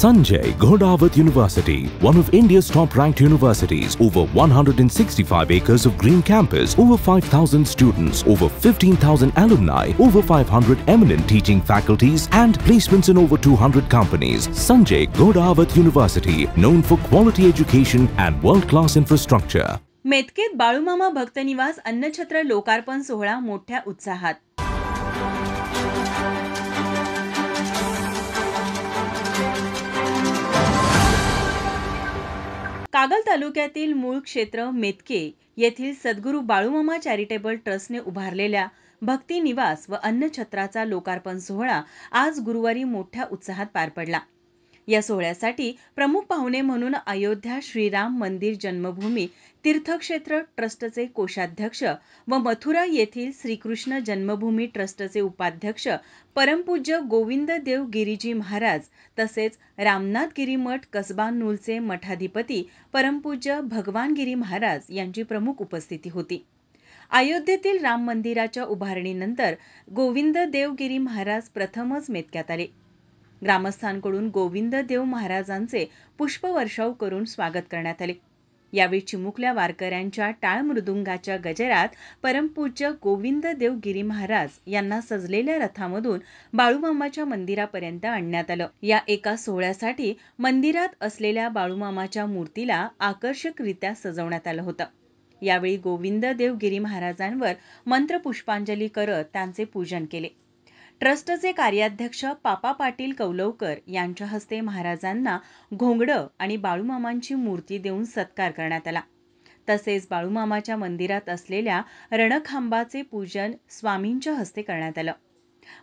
Sanjay Ghodawat University, one of India's top-ranked universities, over 165 acres of green campus, over 5,000 students, over 15,000 alumni, over 500 eminent teaching faculties and placements in over 200 companies. Sanjay Ghodawat University, known for quality education and world-class infrastructure. मेतकेत Balumama भक्तनिवास अन्नछत्र लोकार्पण सोहळा मोठ्या उत्साहात. कागल तालुक्यातील मूळ क्षेत्र मेतके येथील सद्गुरू Balumama charitable ट्रस्टने उभारलेल्या भक्ती निवास व अन्नछत्राचा लोकार्पण सोहळा आज गुरुवारी मोठ्या उत्साहात पार पडला. या सोहळ्यासाठी प्रमुख पाहुणे म्हणून अयोध्या श्रीराम मंदिर जन्मभूमी तीर्थक्षेत्र ट्रस्टचे कोषाध्यक्ष व मथुरा येथील श्रीकृष्ण जन्मभूमी ट्रस्टचे उपाध्यक्ष परमपूज्य गोविंद देव गिरीजी महाराज तसेच रामनाथगिरी मठ कसबा नूलचे मठाधिपती परमपूज्य भगवानगिरी महाराज यांची प्रमुख उपस्थिती होती. अयोध्येतील राम मंदिराच्या उभारणीनंतर गोविंद देवगिरी महाराज प्रथमच मेतक्यात आले. ग्रामस्थांकडून गोविंद देव महाराजांचे पुष्पवर्षाव करून स्वागत करण्यात आले. यावेळी चिमुकल्या वारकऱ्यांच्या टाळ मृदुंगाच्या गजरात परमपूज्य गोविंद देव गिरी महाराज यांना सजलेल्या रथामधून बाळूमामाच्या मंदिरापर्यंत आणण्यात आलं. या एका सोहळ्यासाठी मंदिरात असलेल्या बाळूमामाच्या मूर्तीला आकर्षकरित्या सजवण्यात आलं होतं. यावेळी गोविंद देव गिरी महाराजांवर मंत्रपुष्पांजली करत त्यांचे पूजन केले. ट्रस्टचे कार्याध्यक्ष पापा पाटील कौलवकर यांच्या हस्ते महाराजांना घोंगडं आणि बाळूमामांची मूर्ती देऊन सत्कार करण्यात आला. तसेच बाळूमामाच्या मंदिरात असलेल्या रणखांबाचे पूजन स्वामींच्या हस्ते करण्यात आलं.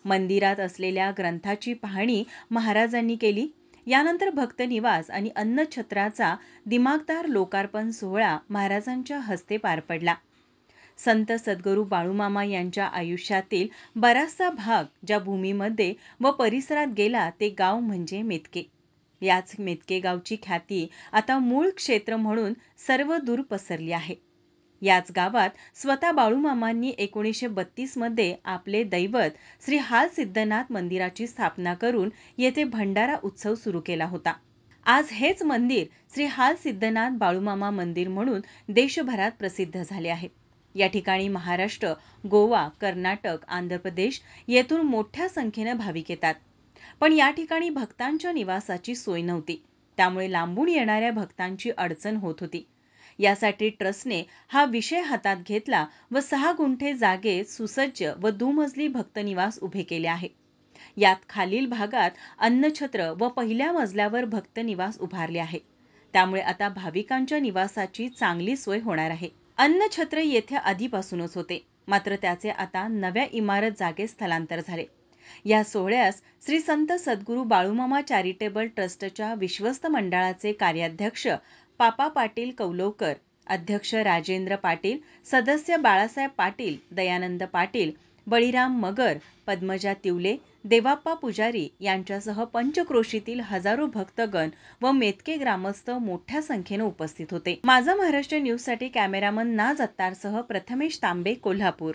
मंदिरात असलेल्या ग्रंथाची पाहणी महाराजांनी केली. यानंतर भक्तनिवास आणि अन्नछत्राचा दिमागदार लोकार्पण सोहळा महाराजांच्या हस्ते पार पडला. संत सद्गुरू बाळूमामा यांच्या आयुष्यातील बराचसा भाग ज्या भूमीमध्ये व परिसरात गेला ते गाव म्हणजे मेतके. याच मेतके गावची ख्याती आता मूळ क्षेत्र म्हणून सर्व दूर पसरली आहे. याच गावात स्वतः बाळूमामांनी 1932 मध्ये आपले दैवत श्री हाल सिद्धनाथ मंदिराची स्थापना करून येथे भंडारा उत्सव सुरू केला होता. आज हेच मंदिर श्री हाल सिद्धनाथ बाळूमामा मंदिर म्हणून देशभरात प्रसिद्ध झाले आहे. या ठिकाणी महाराष्ट्र, गोवा, कर्नाटक, आंध्र प्रदेश येथून मोठ्या संख्येने भाविक येतात. पण या ठिकाणी भक्तांच्या निवासाची सोय नव्हती. त्यामुळे लांबून येणाऱ्या भक्तांची अडचण होत होती. यासाठी ट्रस्टने हा विषय हातात घेतला व 6 गुंठे जागेत सुसज्ज व दुमजली भक्तनिवास उभे केले आहे. यात खालील भागात अन्नछत्र व पहिल्या मजल्यावर भक्तनिवास उभारले आहे. त्यामुळे आता भाविकांच्या निवासाची चांगली सोय होणार आहे. अन्नछत्र येथे आधीपासूनच होते, मात्र त्याचे आता नव्या इमारत जागेत स्थलांतर झाले. या सोहळ्यास श्री संत सद्गुरू बाळूमामा चॅरिटेबल ट्रस्टच्या विश्वस्त मंडळाचे कार्याध्यक्ष पापा पाटील कौलवकर, अध्यक्ष राजेंद्र पाटील, सदस्य बाळासाहेब पाटील, दयानंद पाटील, बळीराम मगर, पद्मजा तिवले, देवाप्पा पुजारी यांच्यासह पंचक्रोशीतील हजारो भक्तगण व मेतके ग्रामस्थ मोठ्या संख्येने उपस्थित होते. माझा महाराष्ट्र न्यूजसाठी कॅमेरामन नाज अत्तारसह प्रथमेश तांबे, कोल्हापूर.